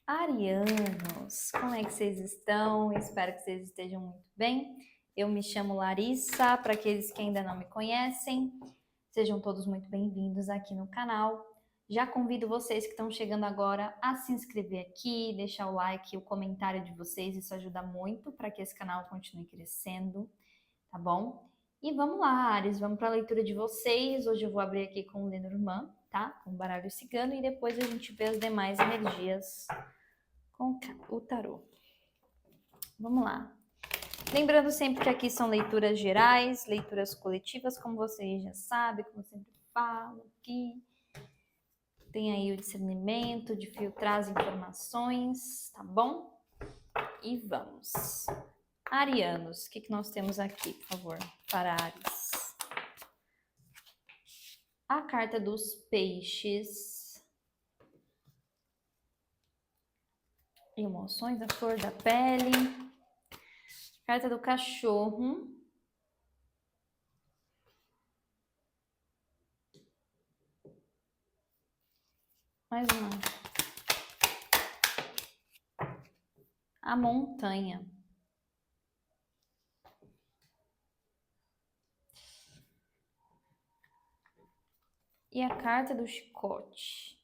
Arianos, como é que vocês estão? Espero que vocês estejam muito bem. Eu me chamo Larissa, para aqueles que ainda não me conhecem, sejam todos muito bem-vindos aqui no canal. Já convido vocês que estão chegando agora a se inscrever aqui, deixar o like, o comentário de vocês, isso ajuda muito para que esse canal continue crescendo, tá bom? E vamos lá, Ares, vamos para a leitura de vocês. Hoje eu vou abrir aqui com o Lenormand, tá? Com o baralho cigano e depois a gente vê as demais energias com o tarô. Vamos lá. Lembrando sempre que aqui são leituras gerais, leituras coletivas, como vocês já sabem, como eu sempre falo aqui. Tem aí o discernimento de filtrar as informações, tá bom? E vamos. Arianos, o que nós temos aqui, por favor, para Ares? A carta dos peixes. Emoções, a flor da pele. Carta do cachorro. Mais uma. A montanha. E a carta do chicote.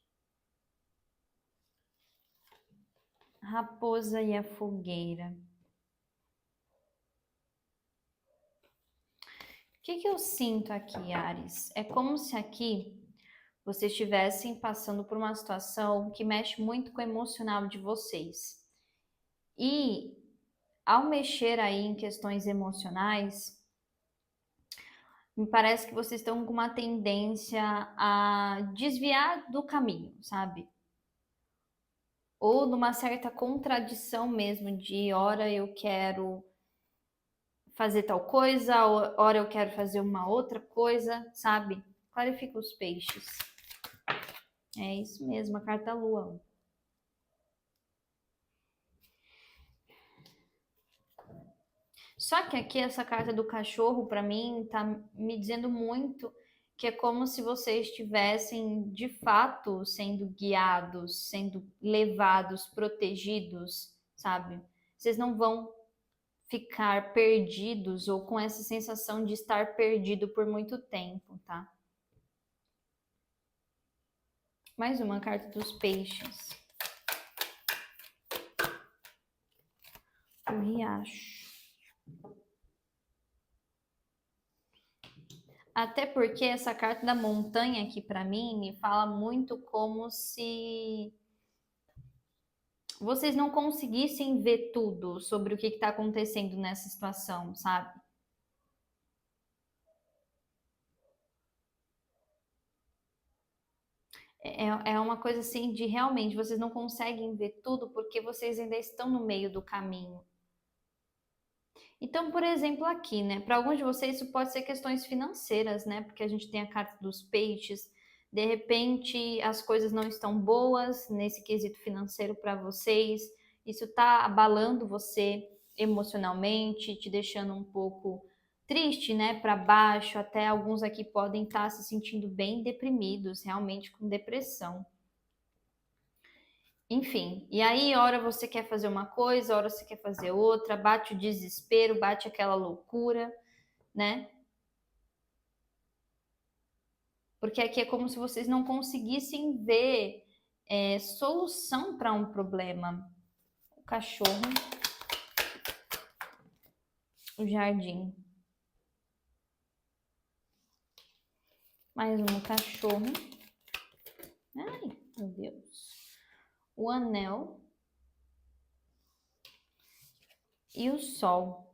A raposa e a fogueira. O que eu sinto aqui, Ares? É como se aqui vocês estivessem passando por uma situação que mexe muito com o emocional de vocês. E ao mexer aí em questões emocionais, me parece que vocês estão com uma tendência a desviar do caminho, sabe? Ou numa certa contradição mesmo de hora eu quero fazer tal coisa, hora eu quero fazer uma outra coisa, sabe? Clarifica os peixes. É isso mesmo, a carta lua. Só que aqui essa carta do cachorro, para mim, tá me dizendo muito que é como se vocês estivessem, de fato, sendo guiados, sendo levados, protegidos, sabe? Vocês não vão ficar perdidos ou com essa sensação de estar perdido por muito tempo, tá? Mais uma carta dos peixes. O riacho. Até porque essa carta da montanha aqui para mim me fala muito como se vocês não conseguissem ver tudo sobre o que está acontecendo nessa situação, sabe? É uma coisa assim de realmente vocês não conseguem ver tudo porque vocês ainda estão no meio do caminho. Então, por exemplo, aqui, né? Para alguns de vocês isso pode ser questões financeiras, né? Porque a gente tem a carta dos peixes. De repente, as coisas não estão boas nesse quesito financeiro para vocês. Isso está abalando você emocionalmente, te deixando um pouco triste, né? Para baixo. Até alguns aqui podem estar se sentindo bem deprimidos, realmente com depressão. Enfim, e aí, hora você quer fazer uma coisa, hora você quer fazer outra, bate o desespero, bate aquela loucura, né? Porque aqui é como se vocês não conseguissem ver solução para um problema. O cachorro, o jardim. Mais um cachorro. Ai, meu Deus. O anel. E o sol.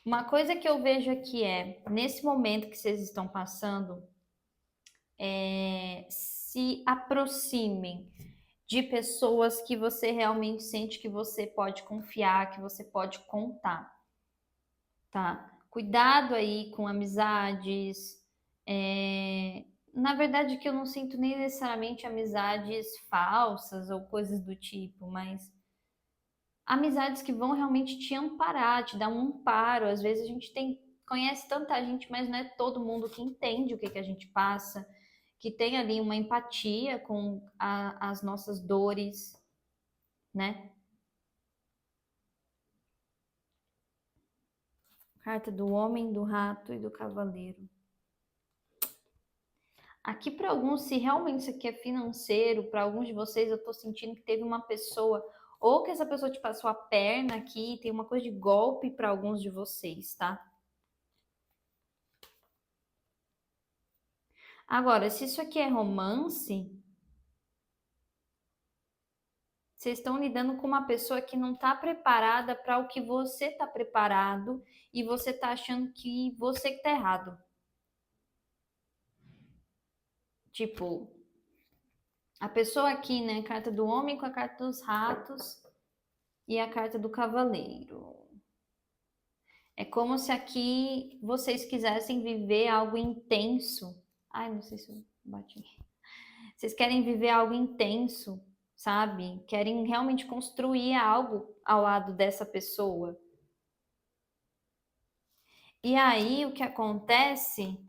Uma coisa que eu vejo aqui nesse momento que vocês estão passando, se aproximem de pessoas que você realmente sente que você pode confiar, que você pode contar, tá? Cuidado aí com amizades. Na verdade, que eu não sinto nem necessariamente amizades falsas ou coisas do tipo, mas amizades que vão realmente te amparar, te dar um amparo. Às vezes a gente conhece tanta gente, mas não é todo mundo que entende o que a gente passa, que tem ali uma empatia com as nossas dores, né? Carta do homem, do rato e do cavaleiro. Aqui para alguns, se realmente isso aqui é financeiro, para alguns de vocês eu tô sentindo que teve uma pessoa, ou que essa pessoa te passou a perna aqui, tem uma coisa de golpe para alguns de vocês, tá? Agora, se isso aqui é romance, vocês estão lidando com uma pessoa que não está preparada para o que você está preparado e você está achando que você que tá errado. Tipo, a pessoa aqui, né? Carta do homem com a carta dos ratos e a carta do cavaleiro. É como se aqui vocês quisessem viver algo intenso. Ai, não sei se eu bati. Vocês querem viver algo intenso, sabe? Querem realmente construir algo ao lado dessa pessoa. E aí o que acontece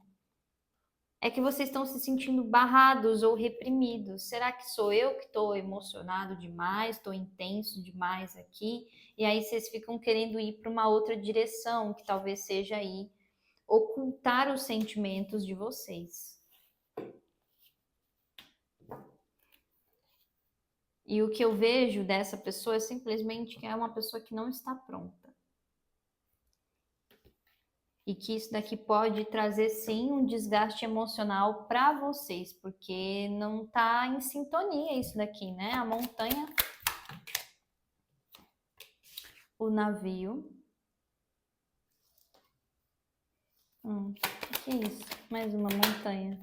é que vocês estão se sentindo barrados ou reprimidos. Será que sou eu que estou emocionado demais, estou intenso demais aqui? E aí vocês ficam querendo ir para uma outra direção, que talvez seja aí ocultar os sentimentos de vocês. E o que eu vejo dessa pessoa é simplesmente que é uma pessoa que não está pronta. E que isso daqui pode trazer sim um desgaste emocional para vocês, porque não está em sintonia isso daqui, né? A montanha, o navio. O que é isso? Mais uma montanha.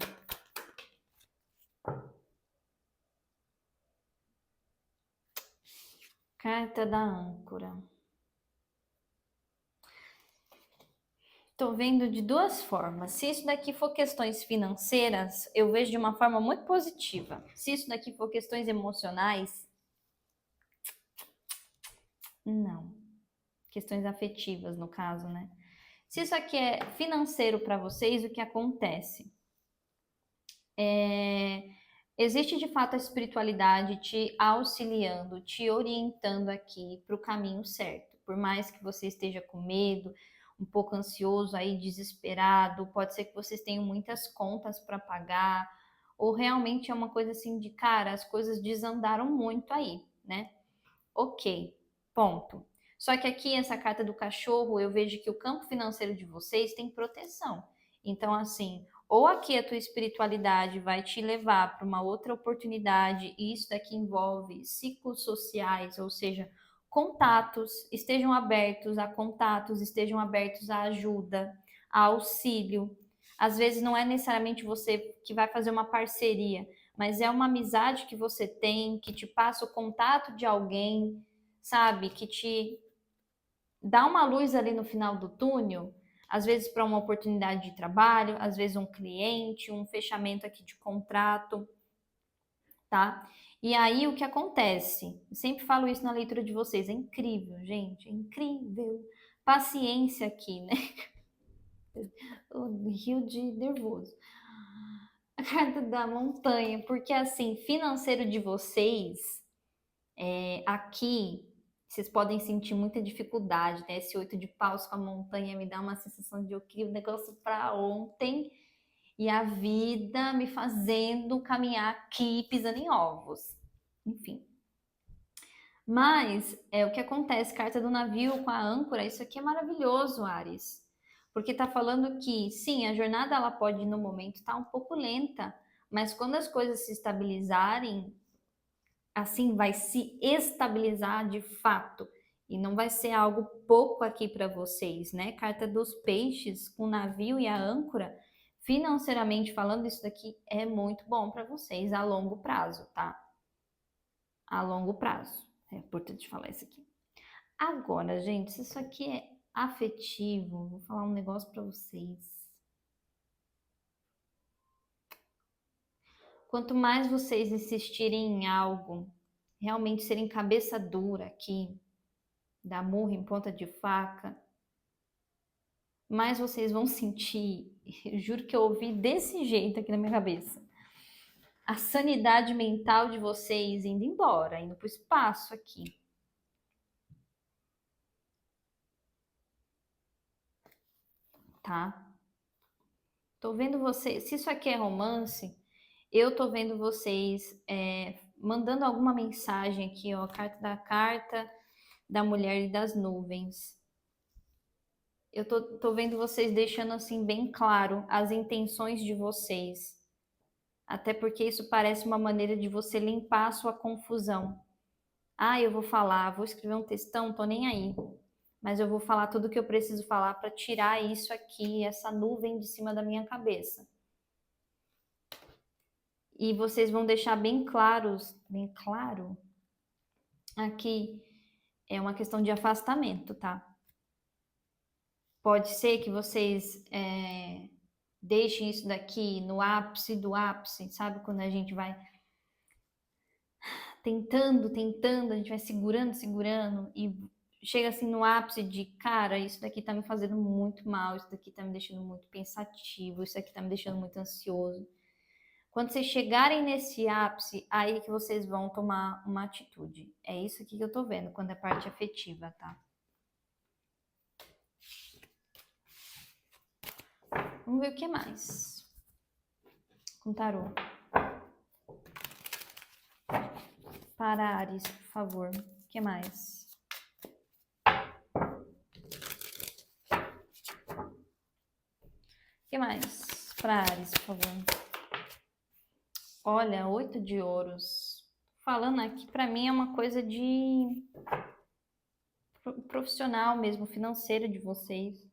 Carta da âncora. Estou vendo de duas formas. Se isso daqui for questões financeiras, eu vejo de uma forma muito positiva. Se isso daqui for questões emocionais, não. Questões afetivas, no caso, né? Se isso aqui é financeiro para vocês, o que acontece? Existe de fato a espiritualidade te auxiliando, te orientando aqui para o caminho certo. Por mais que você esteja com medo, um pouco ansioso aí, desesperado, pode ser que vocês tenham muitas contas para pagar, ou realmente é uma coisa assim de cara, as coisas desandaram muito aí, né? Ok, ponto. Só que aqui essa carta do cachorro, eu vejo que o campo financeiro de vocês tem proteção. Então, assim, ou aqui a tua espiritualidade vai te levar para uma outra oportunidade, e isso daqui envolve ciclos sociais, ou seja, contatos, estejam abertos a contatos, estejam abertos à ajuda, a auxílio. Às vezes não é necessariamente você que vai fazer uma parceria, mas é uma amizade que você tem, que te passa o contato de alguém, sabe, que te dá uma luz ali no final do túnel, às vezes para uma oportunidade de trabalho, às vezes um cliente, um fechamento aqui de contrato, tá? E aí o que acontece? Eu sempre falo isso na leitura de vocês, é incrível, gente, é incrível. Paciência aqui, né? O rio de nervoso. A carta da montanha, porque assim, financeiro de vocês, aqui vocês podem sentir muita dificuldade, né? Esse 8 de paus com a montanha me dá uma sensação de eu queria o negócio para ontem e a vida me fazendo caminhar aqui pisando em ovos. Enfim. Mas o que acontece? Carta do navio com a âncora, isso aqui é maravilhoso, Ares. Porque tá falando que, sim, a jornada ela pode no momento estar um pouco lenta, mas quando as coisas se estabilizarem, assim vai se estabilizar de fato e não vai ser algo pouco aqui para vocês, né? Carta dos peixes com o navio e a âncora, financeiramente falando, isso daqui é muito bom para vocês a longo prazo, tá? A longo prazo. É importante falar isso aqui. Agora, gente, se isso aqui é afetivo, vou falar um negócio para vocês. Quanto mais vocês insistirem em algo, realmente serem cabeça dura aqui, dar murro em ponta de faca, mais vocês vão sentir. Eu juro que eu ouvi desse jeito aqui na minha cabeça. a sanidade mental de vocês indo embora, indo para o espaço aqui. Tá? Tô vendo vocês. Se isso aqui é romance, eu tô vendo vocês mandando alguma mensagem aqui, ó. Carta da mulher e das nuvens. Eu tô vendo vocês deixando assim bem claro as intenções de vocês. Até porque isso parece uma maneira de você limpar a sua confusão. Ah, eu vou falar, vou escrever um textão, tô nem aí. Mas eu vou falar tudo o que eu preciso falar para tirar isso aqui, essa nuvem de cima da minha cabeça. E vocês vão deixar bem claro, aqui é uma questão de afastamento, tá? Pode ser que vocês deixem isso daqui no ápice do ápice, sabe? Quando a gente vai tentando, a gente vai segurando e chega assim no ápice de, cara, isso daqui tá me fazendo muito mal, isso daqui tá me deixando muito pensativo, isso aqui tá me deixando muito ansioso. Quando vocês chegarem nesse ápice, aí que vocês vão tomar uma atitude. É isso aqui que eu tô vendo, quando é parte afetiva, tá? Vamos ver o que mais. Com tarô. Para Ares, por favor. O que mais? O que mais? Para Ares, por favor. Olha, 8 de ouros. Falando aqui, para mim é uma coisa de profissional mesmo, financeiro de vocês.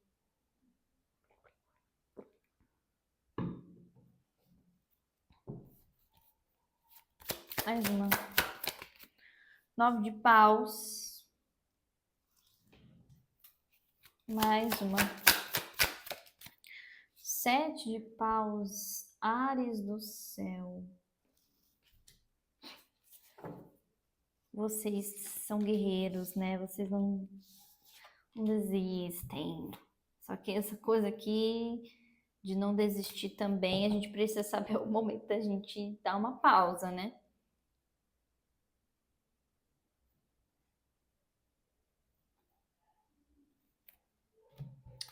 Mais uma. 9 de paus. Mais uma. 7 de paus. Ares do céu. Vocês são guerreiros, né? Vocês não desistem. Só que essa coisa aqui de não desistir também, a gente precisa saber o momento da gente dar uma pausa, né?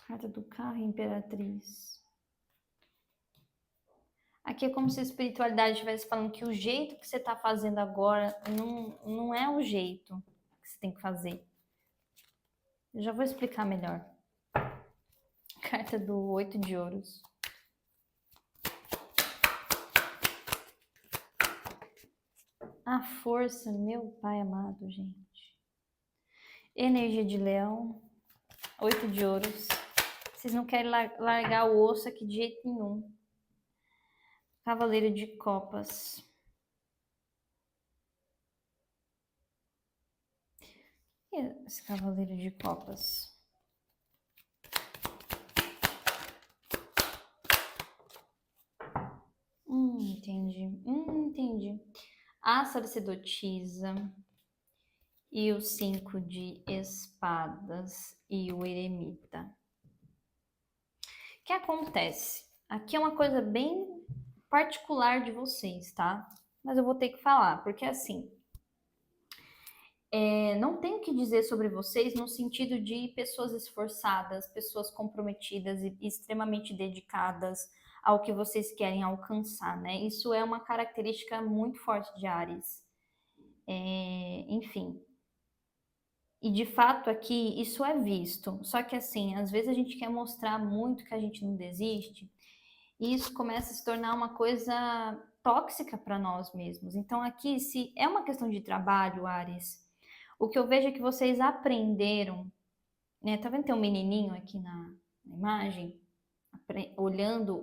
Carta do carro, Imperatriz. Aqui é como se a espiritualidade estivesse falando que o jeito que você está fazendo agora não é o jeito que você tem que fazer. Eu já vou explicar melhor. Carta do 8 de ouros. A força, meu pai amado, gente. Energia de leão. 8 de ouros. Vocês não querem largar o osso aqui de jeito nenhum. Cavaleiro de copas. E esse cavaleiro de copas? Entendi. A sacerdotisa e o 5 de espadas e o eremita. O que acontece? Aqui é uma coisa bem particular de vocês, tá? Mas eu vou ter que falar, porque assim, não tenho o que dizer sobre vocês no sentido de pessoas esforçadas, pessoas comprometidas e extremamente dedicadas ao que vocês querem alcançar, né? Isso é uma característica muito forte de Áries. Enfim. E de fato aqui isso é visto. Só que assim, às vezes a gente quer mostrar muito que a gente não desiste, e isso começa a se tornar uma coisa tóxica para nós mesmos. Então aqui, se é uma questão de trabalho, Áries, o que eu vejo é que vocês aprenderam, né? Tá vendo que tem um menininho aqui na imagem, olhando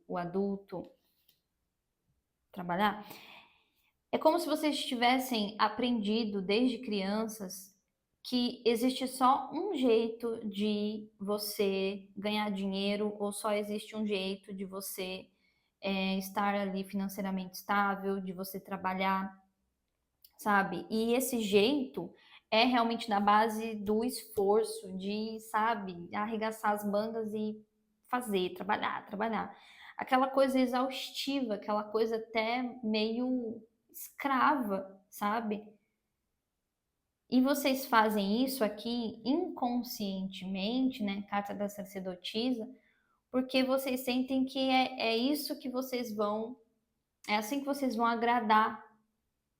o adulto trabalhar? É como se vocês tivessem aprendido desde crianças que existe só um jeito de você ganhar dinheiro, ou só existe um jeito de você estar ali financeiramente estável, de você trabalhar, sabe? E esse jeito é realmente na base do esforço, de, sabe, arregaçar as mangas e fazer, trabalhar. aquela coisa exaustiva, aquela coisa até meio escrava, sabe? E vocês fazem isso aqui inconscientemente, né? Carta da sacerdotisa, porque vocês sentem que é isso que vocês vão, é assim que vocês vão agradar.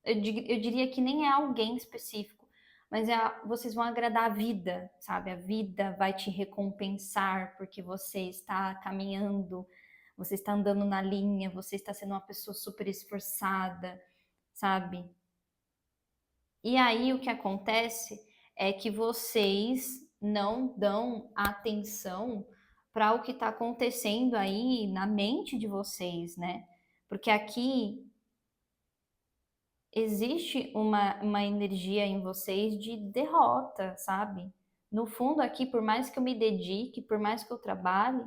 Eu diria que nem é alguém específico, mas vocês vão agradar a vida, sabe? A vida vai te recompensar porque você está caminhando, você está andando na linha, você está sendo uma pessoa super esforçada, sabe? E aí o que acontece é que vocês não dão atenção para o que está acontecendo aí na mente de vocês, né? Porque aqui existe uma energia em vocês de derrota, sabe? No fundo, aqui, por mais que eu me dedique, por mais que eu trabalhe,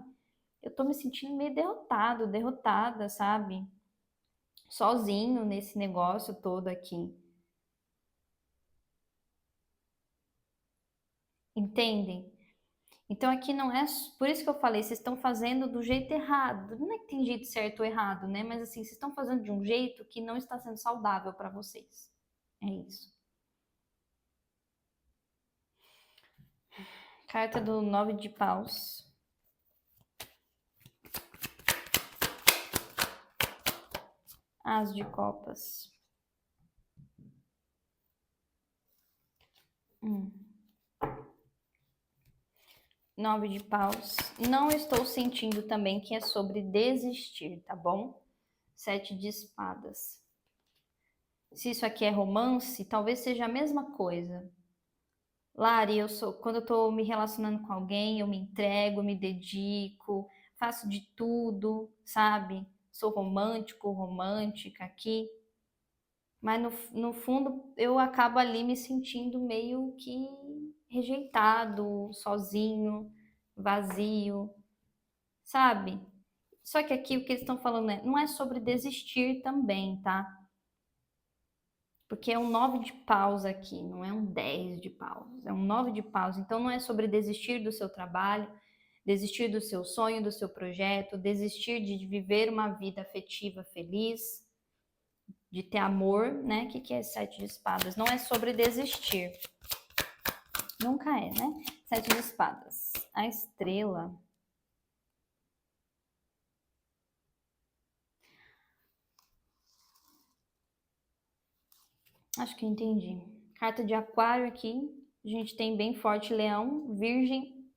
eu tô me sentindo meio derrotado, derrotada, sabe? Sozinho nesse negócio todo aqui. Entendem? Então aqui não é. Por isso que eu falei, vocês estão fazendo do jeito errado. Não é que tem jeito certo ou errado, né? Mas assim, vocês estão fazendo de um jeito que não está sendo saudável para vocês. É isso. Carta do 9 de paus. As de copas. 9 de paus. Não estou sentindo também que é sobre desistir, tá bom? 7 de espadas. Se isso aqui é romance, talvez seja a mesma coisa. Lari, quando eu tô me relacionando com alguém, eu me entrego, me dedico, faço de tudo, sabe? Sou romântico, romântica aqui. Mas no fundo eu acabo ali me sentindo meio que rejeitado, sozinho, vazio, sabe? Só que aqui o que eles estão falando não é sobre desistir também, tá? Porque é um 9 de paus aqui, não é um 10 de paus, é um 9 de paus. Então não é sobre desistir do seu trabalho, desistir do seu sonho, do seu projeto, desistir de viver uma vida afetiva feliz, de ter amor, né? O que é 7 de espadas? Não é sobre desistir. Nunca é, né? 7 de espadas. A estrela. Acho que entendi. Carta de aquário aqui. A gente tem bem forte leão, virgem,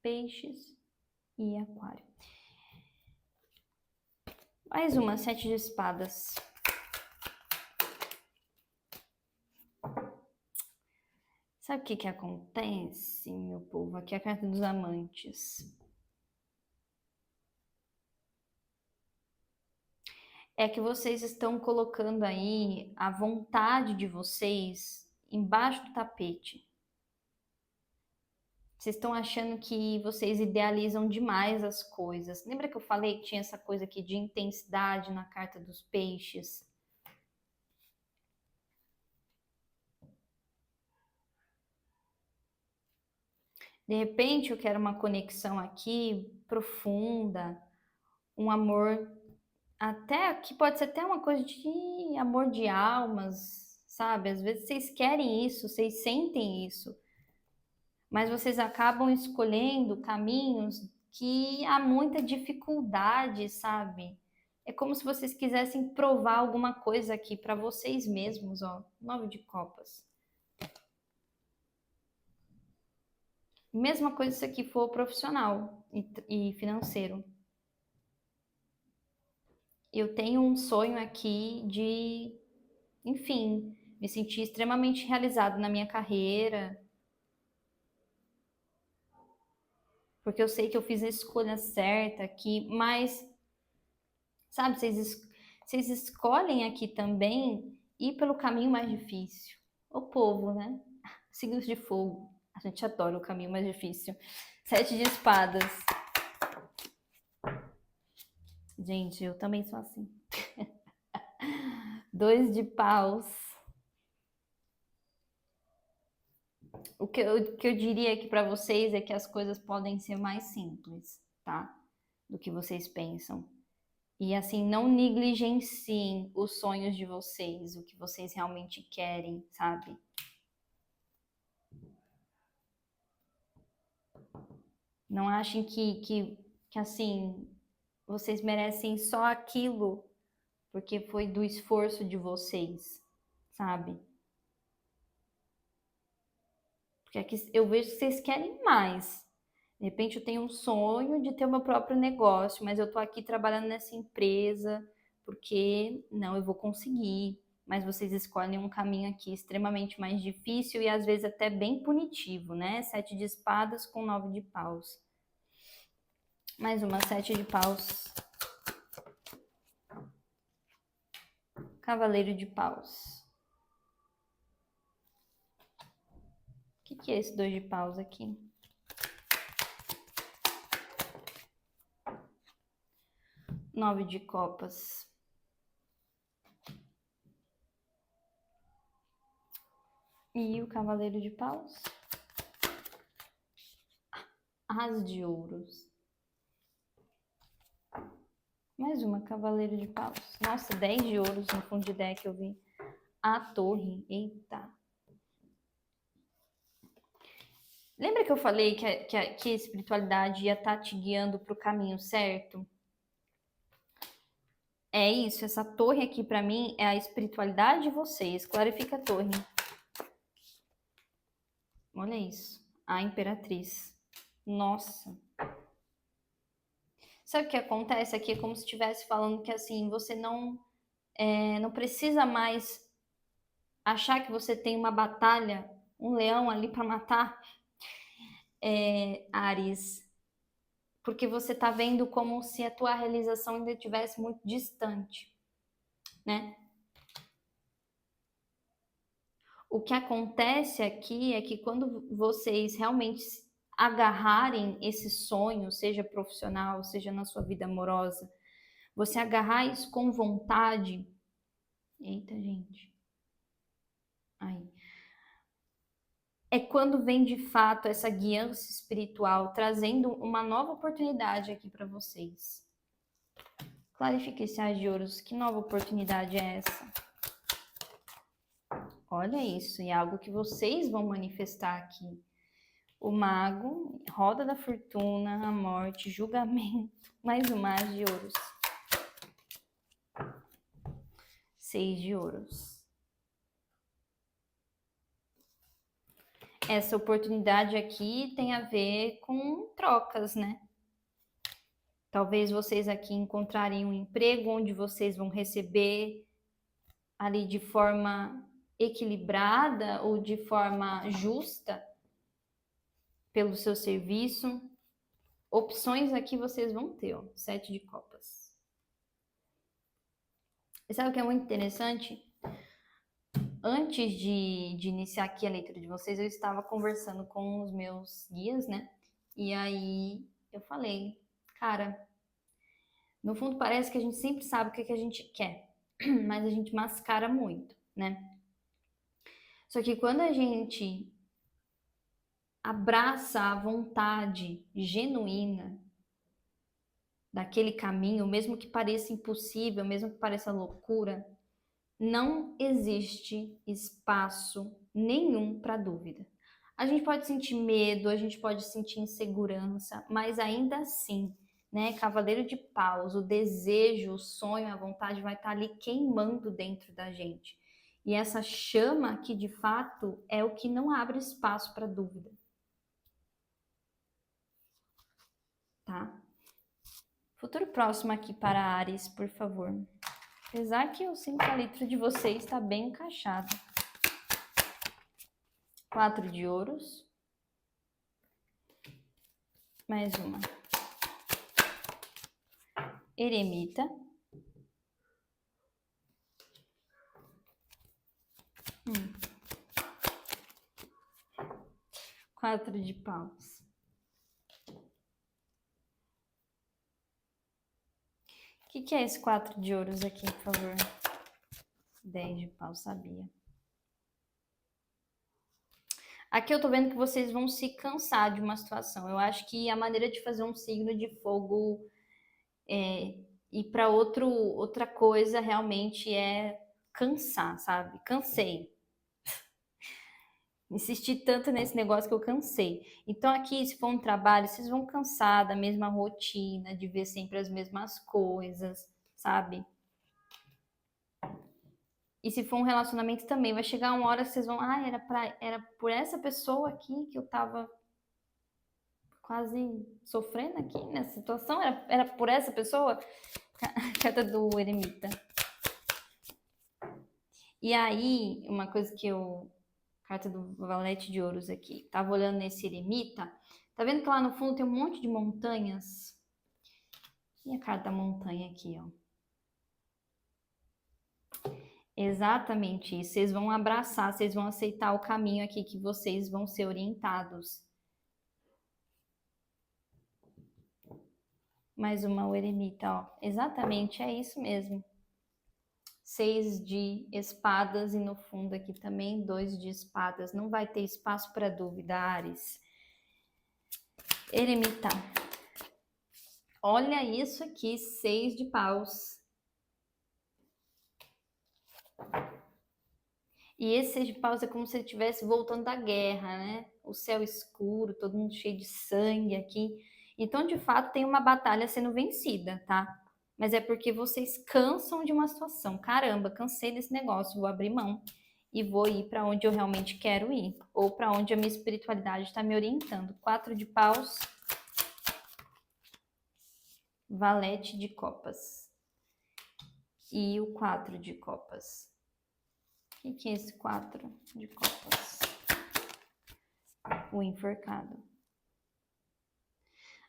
peixes e aquário. Mais uma, 7 de espadas. Sabe o que acontece, meu povo? Aqui é a carta dos amantes. É que vocês estão colocando aí a vontade de vocês embaixo do tapete. Vocês estão achando que vocês idealizam demais as coisas. Lembra que eu falei que tinha essa coisa aqui de intensidade na carta dos peixes? De repente eu quero uma conexão aqui profunda, um amor até que pode ser até uma coisa de amor de almas, sabe? Às vezes vocês querem isso, vocês sentem isso, mas vocês acabam escolhendo caminhos que há muita dificuldade, sabe? É como se vocês quisessem provar alguma coisa aqui para vocês mesmos, ó. 9 de copas. Mesma coisa se aqui for profissional e financeiro. Eu tenho um sonho aqui de, enfim, me sentir extremamente realizado na minha carreira, porque eu sei que eu fiz a escolha certa aqui, mas, sabe, vocês escolhem aqui também ir pelo caminho mais difícil. O povo, né? Signos de fogo. A gente adora o caminho mais difícil. 7 de espadas. Gente, eu também sou assim. 2 de paus. O que eu diria aqui para vocês é que as coisas podem ser mais simples, tá? do que vocês pensam. E assim, não negligenciem os sonhos de vocês, o que vocês realmente querem, sabe? Não achem que assim, vocês merecem só aquilo porque foi do esforço de vocês, sabe? Porque aqui eu vejo que vocês querem mais. De repente eu tenho um sonho de ter o meu próprio negócio, mas eu tô aqui trabalhando nessa empresa porque não, eu vou conseguir. Mas vocês escolhem um caminho aqui extremamente mais difícil e às vezes até bem punitivo, né? 7 de espadas com 9 de paus. Mais uma 7 de paus. Cavaleiro de paus. O que é esse 2 de paus aqui? Nove de copas. E o cavaleiro de paus? As de ouros. Mais uma, cavaleiro de paus. Nossa, 10 de ouros no fundo de deck eu vi. A torre. Eita. Lembra que eu falei que a espiritualidade ia estar te guiando para o caminho certo? É isso, essa torre aqui para mim é a espiritualidade de vocês. Clarifica a torre. Olha isso. A imperatriz. Nossa. Sabe o que acontece aqui? É como se estivesse falando que assim, você não precisa mais achar que você tem uma batalha, um leão ali para matar, Áries. Porque você está vendo como se a tua realização ainda estivesse muito distante, né? O que acontece aqui é que quando vocês realmente agarrarem esse sonho, seja profissional, seja na sua vida amorosa, você agarrar isso com vontade. Eita, gente. Aí. É quando vem de fato essa guiança espiritual, trazendo uma nova oportunidade aqui para vocês. Clarifique esse As de Ouros, que nova oportunidade é essa? Olha isso, e é algo que vocês vão manifestar aqui. O Mago, Roda da Fortuna, a Morte, Julgamento, mais uma As de Ouros. 6 de Ouros. Essa oportunidade aqui tem a ver com trocas, né? Talvez vocês aqui encontrarem um emprego onde vocês vão receber ali de forma equilibrada ou de forma justa pelo seu serviço. Opções aqui vocês vão ter, ó, 7 de copas. E sabe o que é muito interessante? Antes de iniciar aqui a leitura de vocês, eu estava conversando com os meus guias, né? E aí eu falei, cara, no fundo parece que a gente sempre sabe o que a gente quer, mas a gente mascara muito, né? Só que quando a gente abraça a vontade genuína daquele caminho, mesmo que pareça impossível, mesmo que pareça loucura, não existe espaço nenhum para dúvida. A gente pode sentir medo, a gente pode sentir insegurança, mas ainda assim, né, Cavaleiro de Paus, o desejo, o sonho, a vontade vai estar ali queimando dentro da gente. E essa chama aqui, de fato, é o que não abre espaço para dúvida. Tá? Futuro próximo aqui para Áries, por favor. Apesar que eu sinto que a letra de vocês está bem encaixada. 4 de ouros. Mais uma. Eremita. 4 de paus. O que é esse 4 de ouros aqui, por favor? 10 de paus, sabia. Aqui eu tô vendo que vocês vão se cansar de uma situação. Eu acho que a maneira de fazer um signo de fogo E para outra coisa realmente é cansar, sabe? Cansei. Insisti tanto nesse negócio que eu cansei. Então aqui, se for um trabalho, vocês vão cansar da mesma rotina, de ver sempre as mesmas coisas, sabe? E se for um relacionamento também, vai chegar uma hora que vocês vão, era por essa pessoa aqui que eu tava quase sofrendo aqui nessa situação? Era por essa pessoa? Carta do eremita. E aí, uma coisa que eu... Carta do valete de ouros aqui. Tava olhando nesse eremita. Tá vendo que lá no fundo tem um monte de montanhas? E a carta da montanha aqui, ó. Exatamente isso. Vocês vão abraçar, vocês vão aceitar o caminho aqui que vocês vão ser orientados. Mais uma o eremita, ó. Exatamente, é isso mesmo. 6 de espadas e no fundo aqui também 2 de espadas. Não vai ter espaço para dúvida, Áries. Eremita. Olha isso aqui, 6 de paus. E esse 6 de paus é como se ele estivesse voltando da guerra, né? O céu escuro, todo mundo cheio de sangue aqui. Então, de fato, tem uma batalha sendo vencida, tá? Mas é porque vocês cansam de uma situação. Caramba, cansei desse negócio, vou abrir mão e vou ir para onde eu realmente quero ir, ou para onde a minha espiritualidade está me orientando. 4 de paus, valete de copas e o 4 de copas. O que é esse 4 de copas? O enforcado.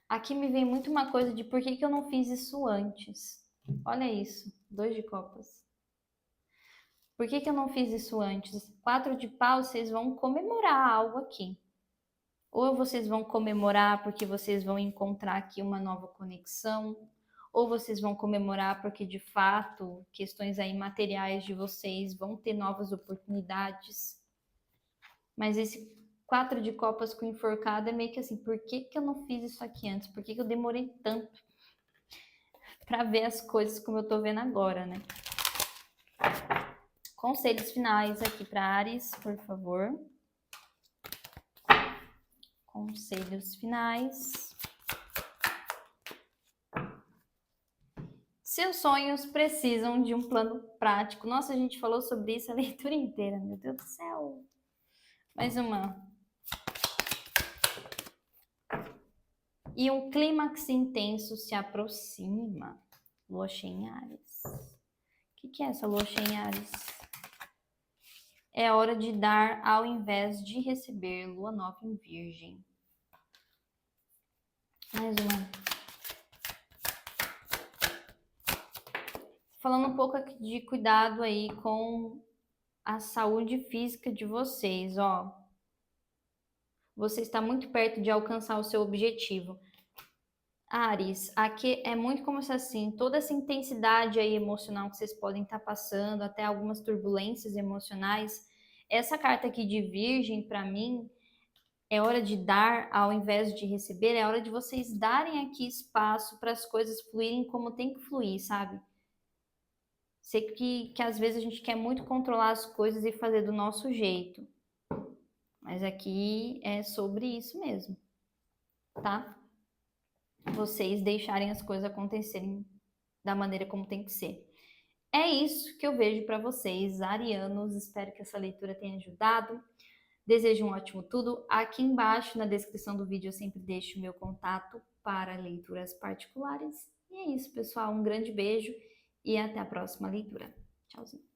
Aqui me vem muito uma coisa de por que eu não fiz isso antes. Olha isso, 2 de copas. Por que eu não fiz isso antes? 4 de paus, vocês vão comemorar algo aqui. Ou vocês vão comemorar porque vocês vão encontrar aqui uma nova conexão, ou vocês vão comemorar porque de fato questões aí materiais de vocês vão ter novas oportunidades. Mas esse 4 de copas com enforcado é meio que assim, por que eu não fiz isso aqui antes? Por que eu demorei tanto para ver as coisas como eu tô vendo agora, né? Conselhos finais aqui para Áries, por favor. Conselhos finais. Seus sonhos precisam de um plano prático. Nossa, a gente falou sobre isso a leitura inteira, meu Deus do céu. Mais uma. E um clímax intenso se aproxima. Lua cheia em Áries. O que é essa lua cheia em Áries? É hora de dar ao invés de receber. Lua nova em Virgem. Mais uma. Falando um pouco aqui de cuidado aí com a saúde física de vocês, ó. Você está muito perto de alcançar o seu objetivo. Áries, aqui é muito como se assim, toda essa intensidade aí emocional que vocês podem estar passando, até algumas turbulências emocionais. Essa carta aqui de Virgem, para mim, é hora de dar ao invés de receber, é hora de vocês darem aqui espaço para as coisas fluírem como tem que fluir, sabe? Sei que às vezes a gente quer muito controlar as coisas e fazer do nosso jeito. Mas aqui é sobre isso mesmo, tá? Vocês deixarem as coisas acontecerem da maneira como tem que ser. É isso que eu vejo para vocês, arianos. Espero que essa leitura tenha ajudado. Desejo um ótimo tudo. Aqui embaixo, na descrição do vídeo, eu sempre deixo o meu contato para leituras particulares. E é isso, pessoal. Um grande beijo e até a próxima leitura. Tchauzinho.